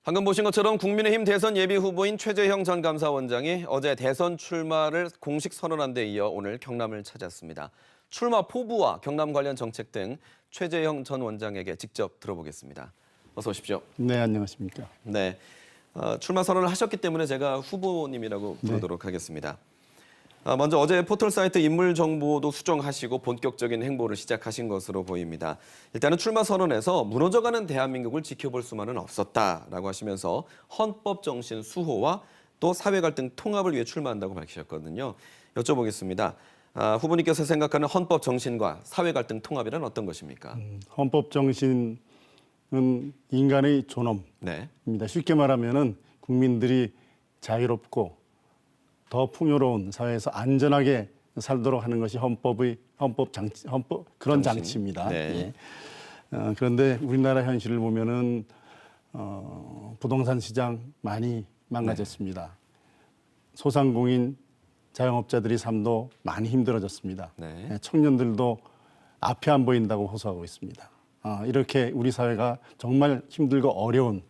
방금 보신 것처럼 국민의힘 대선 예비 후보인 최재형 전 감사원장이 어제 대선 출마를 공식 선언한 데 이어 오늘 경남을 찾았습니다. 출마 포부와 경남 관련 정책 등 최재형 전 원장에게 직접 들어보겠습니다. 어서 오십시오. 네, 안녕하십니까. 네, 출마 선언을 하셨기 때문에 제가 후보님이라고 부르도록 하겠습니다. 먼저 어제 포털사이트 인물 정보도 수정하시고 본격적인 행보를 시작하신 것으로 보입니다. 일단은 출마 선언에서 무너져가는 대한민국을 지켜볼 수만은 없었다라고 하시면서 헌법 정신 수호와 또 사회 갈등 통합을 위해 출마한다고 밝히셨거든요. 여쭤보겠습니다. 후보님께서 생각하는 헌법 정신과 사회 갈등 통합이란 어떤 것입니까? 헌법 정신은 인간의 존엄입니다. 네. 쉽게 말하면은 국민들이 자유롭고 더 풍요로운 사회에서 안전하게 살도록 하는 것이 헌법 그런 정신. 장치입니다. 네. 예. 그런데 우리나라 현실을 보면은 부동산 시장 많이 망가졌습니다. 소상공인 자영업자들의 삶도 많이 힘들어졌습니다. 네. 예, 청년들도 앞이 안 보인다고 호소하고 있습니다. 이렇게 우리 사회가 정말 힘들고 어려운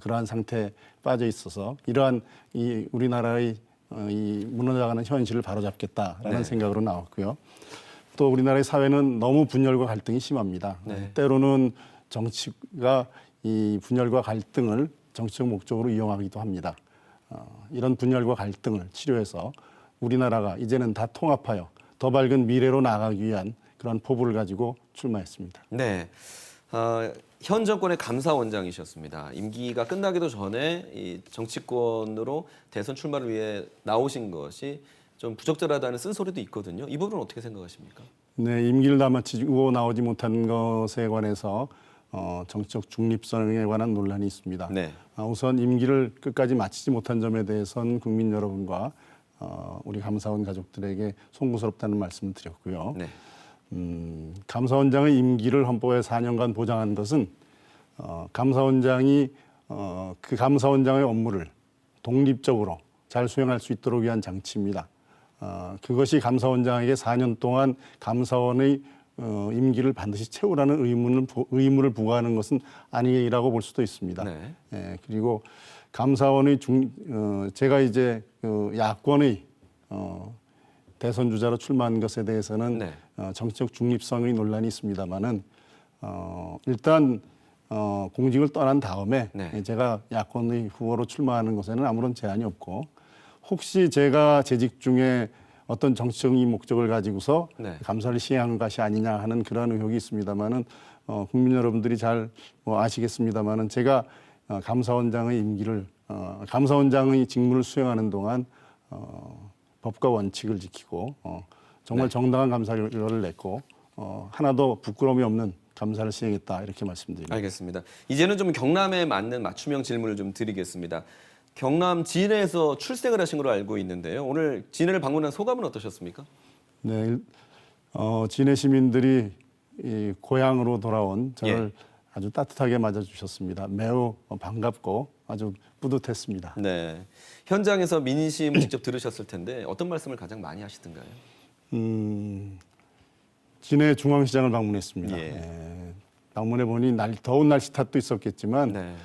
그러한 상태에 빠져 있어서 이러한 이 우리나라의 이 무너져가는 현실을 바로잡겠다라는 네. 생각으로 나왔고요. 또 우리나라의 사회는 너무 분열과 갈등이 심합니다. 네. 때로는 정치가 이 분열과 갈등을 정치적 목적으로 이용하기도 합니다. 이런 분열과 갈등을 치료해서 우리나라가 이제는 다 통합하여 더 밝은 미래로 나아가기 위한 그런 포부를 가지고 출마했습니다. 네. 현 정권의 감사원장이셨습니다. 임기가 끝나기도 전에 이 정치권으로 대선 출마를 위해 나오신 것이 좀 부적절하다는 쓴소리도 있거든요. 이 부분은 어떻게 생각하십니까? 네, 임기를 다 마치고 나오지 못한 것에 관해서 정치적 중립성에 관한 논란이 있습니다. 네. 우선 임기를 끝까지 마치지 못한 점에 대해서는 국민 여러분과 우리 감사원 가족들에게 송구스럽다는 말씀을 드렸고요. 네. 감사원장의 임기를 헌법에 4년간 보장한 것은 감사원장이 그 감사원장의 업무를 독립적으로 잘 수행할 수 있도록 위한 장치입니다. 그것이 감사원장에게 4년 동안 감사원의 임기를 반드시 채우라는 의무를 부과하는 것은 아니라고 볼 수도 있습니다. 네. 예, 그리고 감사원의 제가 이제 야권의 대선 주자로 출마한 것에 대해서는 네. 정치적 중립성의 논란이 있습니다만은 일단 공직을 떠난 다음에 네. 제가 야권의 후보로 출마하는 것에는 아무런 제한이 없고 혹시 제가 재직 중에 어떤 정치적인 목적을 가지고서 네. 감사를 시행한 것이 아니냐 하는 그런 의혹이 있습니다만은 국민 여러분들이 잘 아시겠습니다만은 제가 감사원장의 임기를 감사원장의 직무를 수행하는 동안 법과 원칙을 지키고 정말 네. 정당한 감사 결과를 냈고 하나도 부끄러움이 없는 감사를 시행했다 이렇게 말씀드립니다. 알겠습니다. 이제는 좀 경남에 맞는 맞춤형 질문을 좀 드리겠습니다. 경남 진해에서 출생을 하신 걸로 알고 있는데요. 오늘 진해를 방문한 소감은 어떠셨습니까? 네, 진해 시민들이 이 고향으로 돌아온 저를 아주 따뜻하게 맞아주셨습니다. 매우 반갑고 아주 뿌듯했습니다. 네. 현장에서 민심을 직접 들으셨을 텐데 어떤 말씀을 가장 많이 하시던가요? 진해 중앙시장을 방문했습니다. 예. 예, 방문해 보니 더운 날씨 탓도 있었겠지만 네.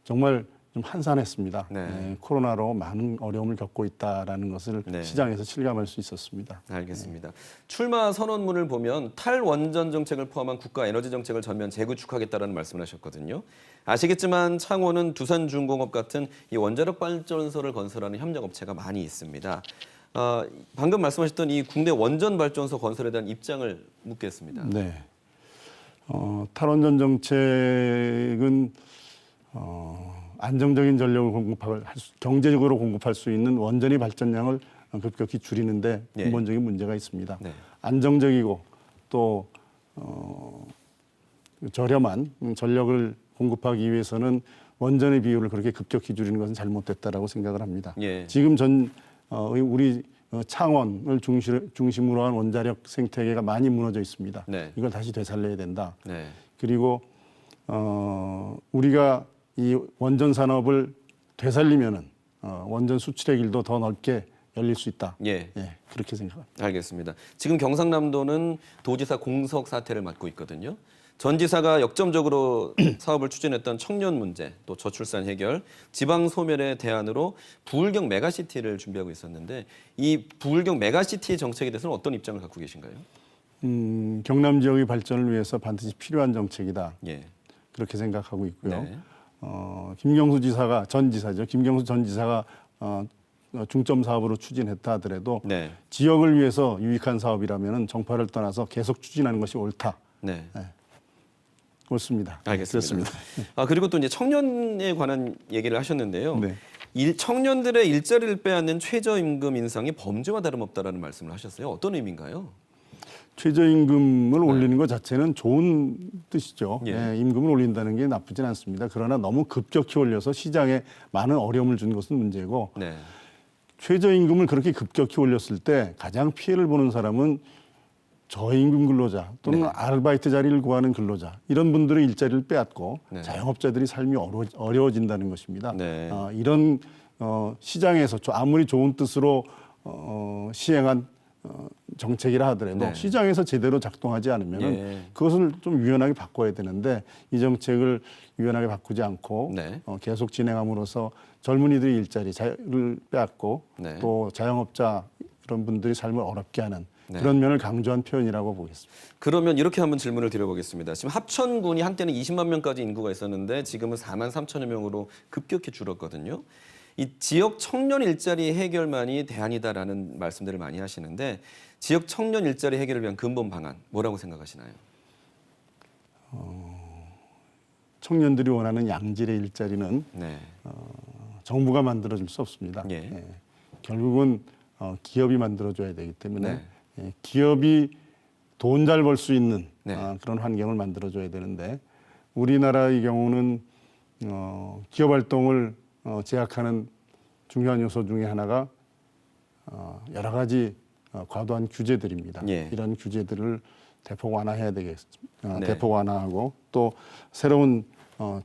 정말 좀 한산했습니다. 네. 예, 코로나로 많은 어려움을 겪고 있다라는 것을 네. 시장에서 실감할 수 있었습니다. 알겠습니다. 출마 선언문을 보면 탈원전 정책을 포함한 국가 에너지 정책을 전면 재구축하겠다라는 말씀을 하셨거든요. 아시겠지만 창원은 두산중공업 같은 이 원자력 발전소를 건설하는 협력업체가 많이 있습니다. 방금 말씀하셨던 이 국내 원전 발전소 건설에 대한 입장을 묻겠습니다. 네. 탈원전 정책은 안정적인 전력을 경제적으로 공급할 수 있는 원전의 발전량을 급격히 줄이는데 예. 근본적인 문제가 있습니다. 네. 안정적이고 또 저렴한 전력을 공급하기 위해서는 원전의 비율을 그렇게 급격히 줄이는 것은 잘못됐다라고 생각을 합니다. 예. 지금 우리 창원을 중심으로 한 원자력 생태계가 많이 무너져 있습니다. 네. 이걸 다시 되살려야 된다. 네. 그리고 우리가 이 원전 산업을 되살리면은 원전 수출의 길도 더 넓게 열릴 수 있다. 예. 예, 그렇게 생각합니다. 알겠습니다. 지금 경상남도는 도지사 공석 사태를 맡고 있거든요. 전 지사가 역점적으로 사업을 추진했던 청년 문제, 또 저출산 해결, 지방 소멸의 대안으로 부울경 메가시티를 준비하고 있었는데 이 부울경 메가시티 정책에 대해서는 어떤 입장을 갖고 계신가요? 경남 지역의 발전을 위해서 반드시 필요한 정책이다. 예. 그렇게 생각하고 있고요. 네. 김경수 지사가 전 지사죠. 김경수 전 지사가 중점 사업으로 추진했다 하더라도 네. 지역을 위해서 유익한 사업이라면 정파를 떠나서 계속 추진하는 것이 옳다. 네. 옳습니다. 알겠습니다. 그렇습니다. 그리고 또 이제 청년에 관한 얘기를 하셨는데요. 네. 청년들의 일자리를 빼앗는 최저임금 인상이 범죄와 다름없다라는 말씀을 하셨어요. 어떤 의미인가요? 최저임금을 올리는 것 자체는 좋은 뜻이죠. 예. 예, 임금을 올린다는 게 나쁘진 않습니다. 그러나 너무 급격히 올려서 시장에 많은 어려움을 준 것은 문제고 네. 최저임금을 그렇게 급격히 올렸을 때 가장 피해를 보는 사람은 저임금 근로자 또는 네. 아르바이트 자리를 구하는 근로자 이런 분들의 일자리를 빼앗고 네. 자영업자들이 삶이 어려워진다는 것입니다. 네. 이런 시장에서 아무리 좋은 뜻으로 시행한 정책이라 하더라도 네. 시장에서 제대로 작동하지 않으면 예. 그것을 좀 유연하게 바꿔야 되는데 이 정책을 유연하게 바꾸지 않고 네. 계속 진행함으로써 젊은이들의 일자리를 빼앗고 네. 또 자영업자 이런 분들이 삶을 어렵게 하는 네. 그런 면을 강조한 표현이라고 보겠습니다. 그러면 이렇게 한번 질문을 드려보겠습니다. 지금 합천군이 한때는 20만 명까지 인구가 있었는데 지금은 4만 3천여 명으로 급격히 줄었거든요. 이 지역 청년 일자리 해결만이 대안이다라는 말씀들을 많이 하시는데 지역 청년 일자리 해결을 위한 근본 방안 뭐라고 생각하시나요? 청년들이 원하는 양질의 일자리는 네. 정부가 만들어줄 수 없습니다. 예. 결국은 기업이 만들어줘야 되기 때문에 네. 기업이 돈 잘 벌 수 있는 네. 그런 환경을 만들어줘야 되는데 우리나라의 경우는 기업 활동을 제약하는 중요한 요소 중에 하나가 여러 가지 과도한 규제들입니다. 예. 이런 규제들을 대폭 완화해야 되겠습니다. 네. 대폭 완화하고 또 새로운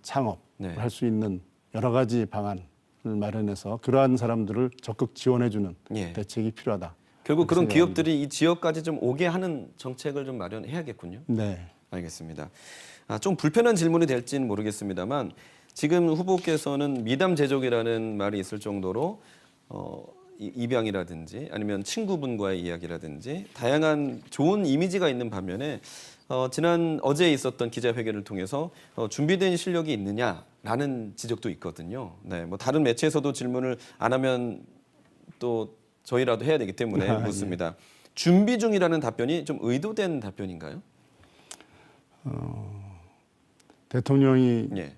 창업을 네. 할 수 있는 여러 가지 방안을 마련해서 그러한 사람들을 적극 지원해주는 예. 대책이 필요하다. 결국 그런 생각합니다. 기업들이 이 지역까지 좀 오게 하는 정책을 좀 마련해야겠군요. 네. 알겠습니다. 좀 불편한 질문이 될지는 모르겠습니다만 지금 후보께서는 미담 제조기라는 말이 있을 정도로 입양이라든지 아니면 친구분과의 이야기라든지 다양한 좋은 이미지가 있는 반면에 어제 있었던 기자회견을 통해서 준비된 실력이 있느냐라는 지적도 있거든요. 네, 뭐 다른 매체에서도 질문을 안 하면 또 저희라도 해야 되기 때문에 묻습니다. 준비 중이라는 답변이 좀 의도된 답변인가요? 대통령이 예.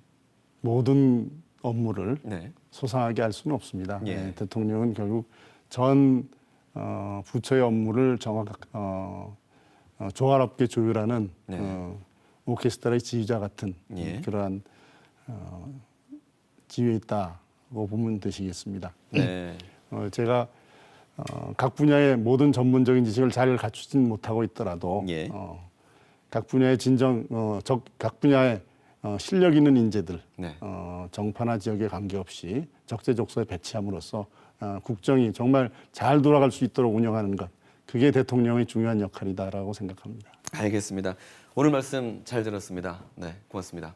모든 업무를 네. 소상하게 할 수는 없습니다. 예. 네, 대통령은 결국 전 부처의 업무를 조화롭게 조율하는 네. 오케스트라의 지휘자 같은 예. 그러한 지위에 있다고 보면 되시겠습니다. 네. 제가 각 분야의 모든 전문적인 지식을 잘 갖추진 못하고 있더라도 예. 각 분야의 각 분야의 실력 있는 인재들 네. 정파나 지역에 관계없이 적재적소에 배치함으로써 국정이 정말 잘 돌아갈 수 있도록 운영하는 것 그게 대통령의 중요한 역할이다라고 생각합니다. 알겠습니다. 오늘 말씀 잘 들었습니다. 네, 고맙습니다.